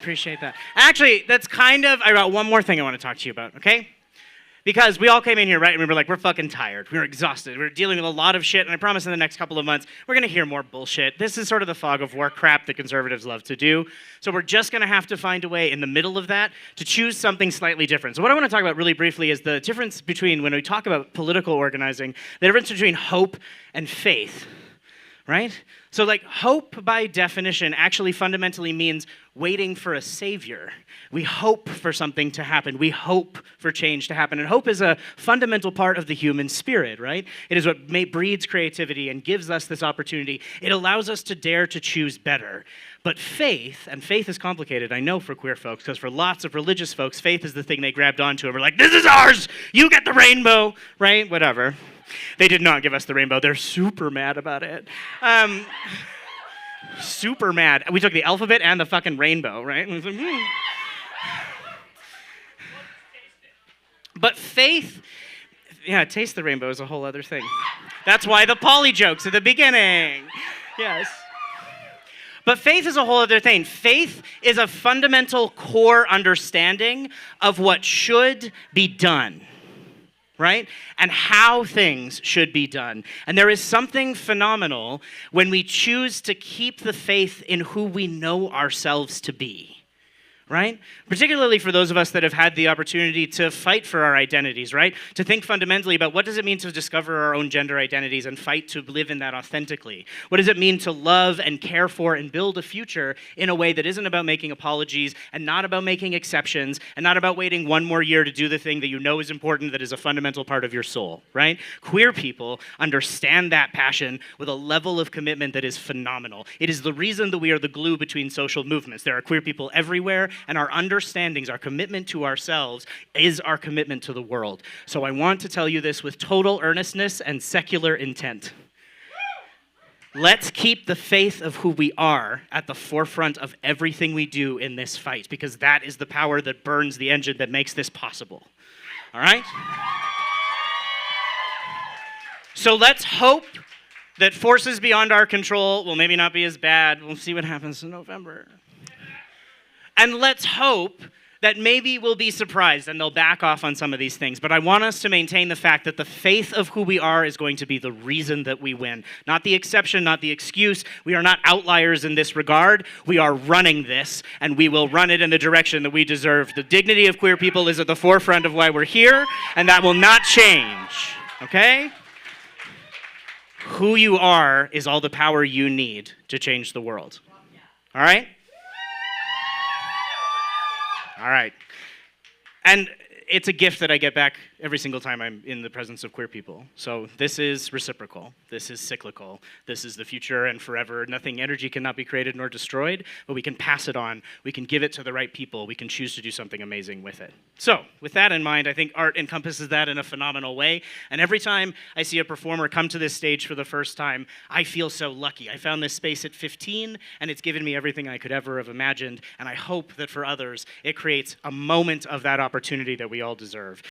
appreciate that. Actually, I got one more thing I want to talk to you about, okay? Because we all came in here, right, and we were like, we're fucking tired. We were exhausted. We were dealing with a lot of shit, and I promise in the next couple of months, we're going to hear more bullshit. This is sort of the fog of war crap that conservatives love to do. So we're just going to have to find a way in the middle of that to choose something slightly different. So what I want to talk about really briefly is the difference between, when we talk about political organizing, the difference between hope and faith. Right? So like hope by definition actually fundamentally means waiting for a savior. We hope for something to happen. We hope for change to happen. And hope is a fundamental part of the human spirit, right? It is what breeds creativity and gives us this opportunity. It allows us to dare to choose better. But faith, and faith is complicated, I know, for queer folks, because for lots of religious folks, faith is the thing they grabbed onto and were like, this is ours! You get the rainbow! Right? Whatever. They did not give us the rainbow. They're super mad about it. Super mad. We took the alphabet and the fucking rainbow, right? And it was like, But faith, taste the rainbow is a whole other thing. That's why the poly jokes at the beginning. Yes. But faith is a whole other thing. Faith is a fundamental core understanding of what should be done. Right? And how things should be done. And there is something phenomenal when we choose to keep the faith in who we know ourselves to be. Right? Particularly for those of us that have had the opportunity to fight for our identities, right? To think fundamentally about what does it mean to discover our own gender identities and fight to live in that authentically? What does it mean to love and care for and build a future in a way that isn't about making apologies and not about making exceptions and not about waiting one more year to do the thing that you know is important, that is a fundamental part of your soul, right? Queer people understand that passion with a level of commitment that is phenomenal. It is the reason that we are the glue between social movements. There are queer people everywhere, and our understandings, our commitment to ourselves is our commitment to the world. So I want to tell you this with total earnestness and secular intent. Let's keep the faith of who we are at the forefront of everything we do in this fight, because that is the power that burns the engine that makes this possible. All right? So let's hope that forces beyond our control will maybe not be as bad. We'll see what happens in November. And let's hope that maybe we'll be surprised and they'll back off on some of these things. But I want us to maintain the fact that the faith of who we are is going to be the reason that we win. Not the exception, not the excuse. We are not outliers in this regard. We are running this, and we will run it in the direction that we deserve. The dignity of queer people is at the forefront of why we're here, and that will not change. Okay? Who you are is all the power you need to change the world. All right? All right. And it's a gift that I get back every single time I'm in the presence of queer people. So this is reciprocal. This is cyclical. This is the future and forever. Nothing, energy cannot be created nor destroyed, but we can pass it on. We can give it to the right people. We can choose to do something amazing with it. So with that in mind, I think art encompasses that in a phenomenal way. And every time I see a performer come to this stage for the first time, I feel so lucky. I found this space at 15, and it's given me everything I could ever have imagined. And I hope that for others, it creates a moment of that opportunity that we all deserve.